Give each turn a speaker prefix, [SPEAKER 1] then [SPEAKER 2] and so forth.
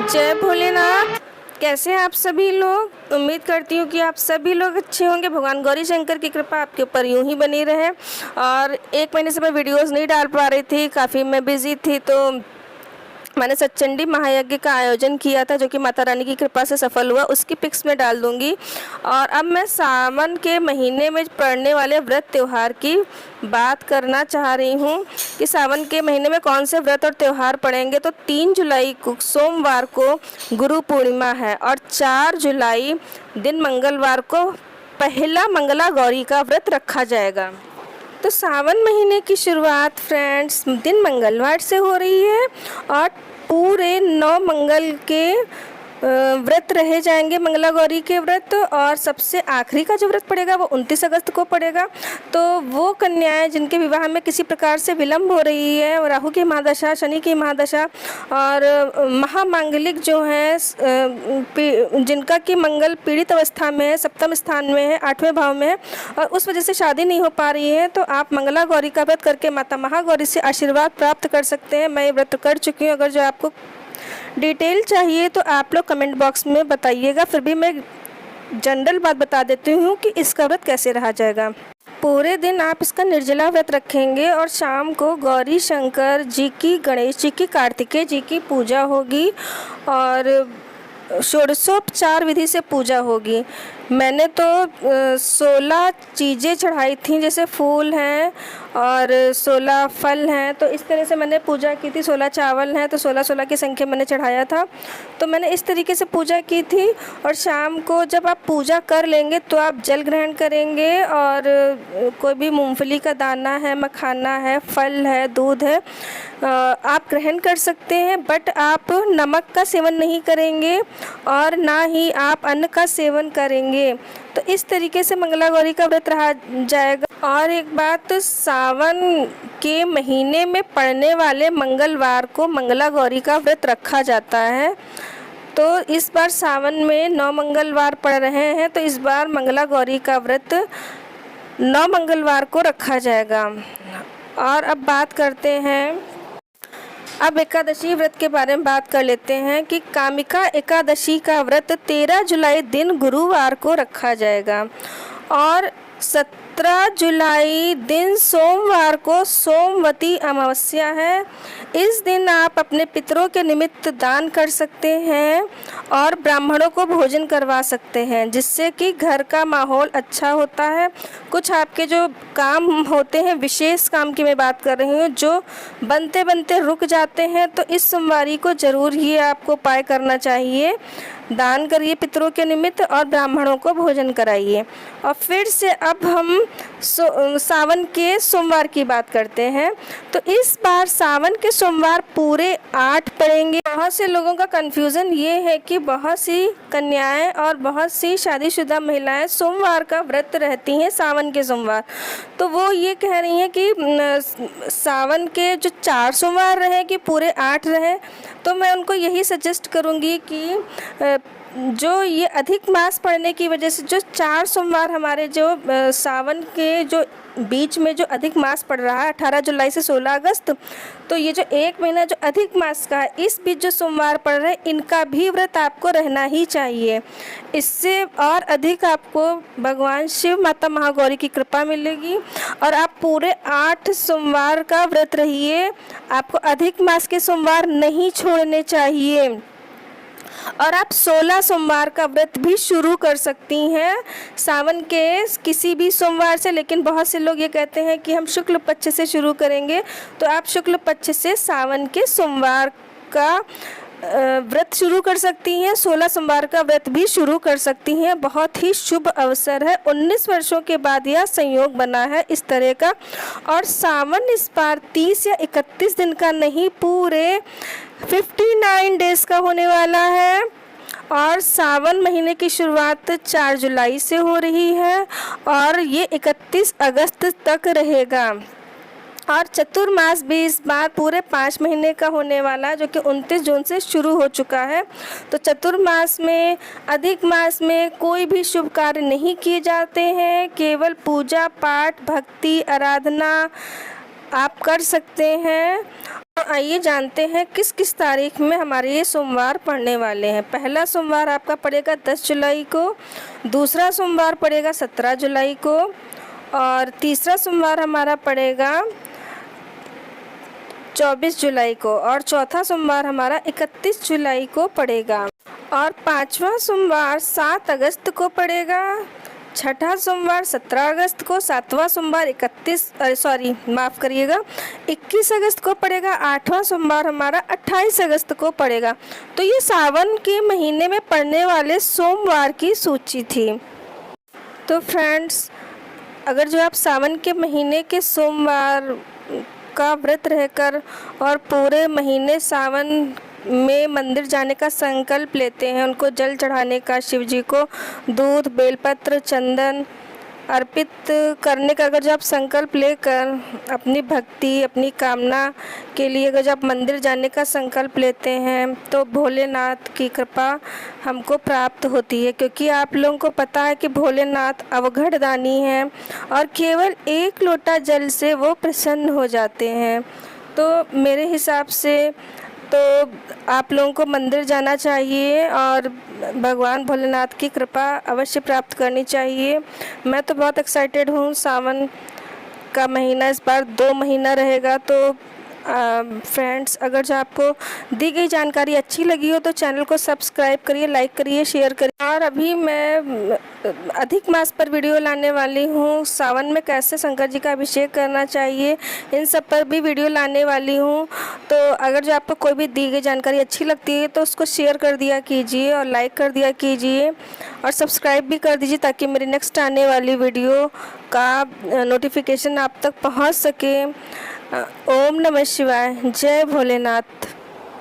[SPEAKER 1] जय भोलेनाथ। कैसे हैं आप सभी लोग। उम्मीद करती हूँ कि आप सभी लोग अच्छे होंगे। भगवान गौरी शंकर की कृपा आपके ऊपर यूं ही बनी रहे। और 1 महीने से मैं वीडियोस नहीं डाल पा रही थी, काफ़ी मैं बिज़ी थी, तो मैंने सतचंडी महायज्ञ का आयोजन किया था जो कि माता रानी की कृपा से सफल हुआ। उसकी पिक्स में डाल दूंगी। और अब मैं सावन के महीने में पड़ने वाले व्रत त्यौहार की बात करना चाह रही हूँ कि सावन के महीने में कौन से व्रत और त्यौहार पड़ेंगे। तो 3 जुलाई को सोमवार को गुरु पूर्णिमा है और 4 जुलाई दिन मंगलवार को पहला मंगला गौरी का व्रत रखा जाएगा। तो सावन महीने की शुरुआत फ्रेंड्स दिन मंगलवार से हो रही है और पूरे 9 मंगल के व्रत रहे जाएंगे, मंगला गौरी के व्रत। और सबसे आखिरी का जो व्रत पड़ेगा वो 29 अगस्त को पड़ेगा। तो वो कन्याएं जिनके विवाह में किसी प्रकार से विलम्ब हो रही है, राहु की महादशा, शनि की महादशा और महामांगलिक जो हैं, जिनका कि मंगल पीड़ित अवस्था में है, सप्तम स्थान में है, 8वें भाव में है और उस वजह से शादी नहीं हो पा रही है, तो आप मंगला गौरी का व्रत करके माता महागौरी से आशीर्वाद प्राप्त कर सकते हैं। मैं ये व्रत कर चुकी हूँ। अगर जो आपको डिटेल चाहिए तो आप लोग कमेंट बॉक्स में बताइएगा। फिर भी मैं जनरल बात बता देती हूँ कि इसका व्रत कैसे रहा जाएगा। पूरे दिन आप इसका निर्जला व्रत रखेंगे और शाम को गौरी शंकर जी की, गणेश जी की, कार्तिकेय जी की पूजा होगी और षोडशोपचार विधि से पूजा होगी। मैंने तो 16 चीज़ें चढ़ाई थी, जैसे फूल हैं और 16 फल हैं। तो इस तरह से मैंने पूजा की थी। 16 चावल हैं तो 16-16 की संख्या मैंने चढ़ाया था। तो मैंने इस तरीके से पूजा की थी। और शाम को जब आप पूजा कर लेंगे तो आप जल ग्रहण करेंगे और कोई भी मूंगफली का दाना है, मखाना है, फल है, दूध है, आप ग्रहण कर सकते हैं। बट आप नमक का सेवन नहीं करेंगे और ना ही आप अन्न का सेवन करेंगे। तो इस तरीके से मंगला गौरी का व्रत रहा जाएगा। और एक बात, सावन के महीने में पड़ने वाले मंगलवार को मंगला गौरी का व्रत रखा जाता है। तो इस बार सावन में 9 मंगलवार पड़ रहे हैं, तो इस बार मंगला गौरी का व्रत 9 मंगलवार को रखा जाएगा। और अब बात करते हैं, अब एकादशी व्रत के बारे में बात कर लेते हैं कि कामिका एकादशी का व्रत 13 जुलाई दिन गुरुवार को रखा जाएगा और 17 जुलाई दिन सोमवार को सोमवती अमावस्या है। इस दिन आप अपने पितरों के निमित्त दान कर सकते हैं और ब्राह्मणों को भोजन करवा सकते हैं, जिससे कि घर का माहौल अच्छा होता है। कुछ आपके जो काम होते हैं, विशेष काम की मैं बात कर रही हूँ, जो बनते बनते रुक जाते हैं, तो इस सोमवारी को ज़रूर ये आपको उपाय करना चाहिए। दान करिए पितरों के निमित्त और ब्राह्मणों को भोजन कराइए। और फिर से अब हम सावन के सोमवार की बात करते हैं। तो इस बार सावन के सोमवार पूरे 8 पड़ेंगे। बहुत से लोगों का कन्फ्यूज़न ये है कि बहुत सी कन्याएं और बहुत सी शादीशुदा महिलाएं सोमवार का व्रत रहती हैं सावन के सोमवार। तो वो ये कह रही हैं कि सावन के जो 4 सोमवार रहे कि पूरे 8 रहे। तो मैं उनको यही सजेस्ट करूँगी कि जो ये अधिक मास पड़ने की वजह से जो 4 सोमवार हमारे जो सावन के जो बीच में जो अधिक मास पड़ रहा है 18 जुलाई से 16 अगस्त, तो ये जो 1 महीना जो अधिक मास का है, इस बीच जो सोमवार पड़ रहे हैं, इनका भी व्रत आपको रहना ही चाहिए। इससे और अधिक आपको भगवान शिव, माता महागौरी की कृपा मिलेगी और आप पूरे 8 सोमवार का व्रत रहिए। आपको अधिक मास के सोमवार नहीं छोड़ने चाहिए और आप 16 सोमवार का व्रत भी शुरू कर सकती हैं सावन के किसी भी सोमवार से। लेकिन बहुत से लोग ये कहते हैं कि हम शुक्ल पक्ष से शुरू करेंगे, तो आप शुक्ल पक्ष से सावन के सोमवार का व्रत शुरू कर सकती हैं। 16 सोमवार का व्रत भी शुरू कर सकती हैं। बहुत ही शुभ अवसर है। 19 वर्षों के बाद यह संयोग बना है इस तरह का। और सावन इस बार 30 या 31 दिन का नहीं, पूरे 59 डेज़ का होने वाला है। और सावन महीने की शुरुआत 4 जुलाई से हो रही है और ये 31 अगस्त तक रहेगा। और चतुर्मास भी इस बार पूरे 5 महीने का होने वाला है, जो कि 29 जून से शुरू हो चुका है। तो चतुर्मास में, अधिक मास में कोई भी शुभ कार्य नहीं किए जाते हैं, केवल पूजा पाठ, भक्ति, आराधना आप कर सकते हैं। आइए जानते हैं किस किस तारीख में हमारे ये सोमवार पड़ने वाले हैं। पहला सोमवार आपका पड़ेगा 10 जुलाई को, दूसरा सोमवार पड़ेगा 17 जुलाई को और तीसरा सोमवार हमारा पड़ेगा 24 जुलाई को और चौथा सोमवार हमारा 31 जुलाई को पड़ेगा और पांचवा सोमवार 7 अगस्त को पड़ेगा, छठा सोमवार 17 अगस्त को, सातवां सोमवार 21 अगस्त को पड़ेगा, आठवां सोमवार हमारा 28 अगस्त को पड़ेगा। तो ये सावन के महीने में पड़ने वाले सोमवार की सूची थी। तो फ्रेंड्स, अगर जो आप सावन के महीने के सोमवार का व्रत रहकर और पूरे महीने सावन में मंदिर जाने का संकल्प लेते हैं, उनको जल चढ़ाने का, शिव जी को दूध, बेलपत्र, चंदन अर्पित करने का अगर जो आप संकल्प लेकर अपनी भक्ति, अपनी कामना के लिए अगर जो आप मंदिर जाने का संकल्प लेते हैं तो भोलेनाथ की कृपा हमको प्राप्त होती है, क्योंकि आप लोगों को पता है कि भोलेनाथ अवघड़ दानी हैं और केवल एक लोटा जल से वो प्रसन्न हो जाते हैं। तो मेरे हिसाब से तो आप लोगों को मंदिर जाना चाहिए और भगवान भोलेनाथ की कृपा अवश्य प्राप्त करनी चाहिए। मैं तो बहुत एक्साइटेड हूँ। सावन का महीना इस बार 2 महीना रहेगा। तो फ्रेंड्स, अगर जो आपको दी गई जानकारी अच्छी लगी हो तो चैनल को सब्सक्राइब करिए, लाइक करिए, शेयर करिए। और अभी मैं अधिक मास पर वीडियो लाने वाली हूँ। सावन में कैसे शंकर जी का अभिषेक करना चाहिए, इन सब पर भी वीडियो लाने वाली हूँ। तो अगर जो आपको कोई भी दी गई जानकारी अच्छी लगती है तो उसको शेयर कर दिया कीजिए और लाइक कर दिया कीजिए और सब्सक्राइब भी कर दीजिए, ताकि मेरी नेक्स्ट आने वाली वीडियो का नोटिफिकेशन आप तक पहुँच सके। ओम नमः शिवाय। जय भोलेनाथ।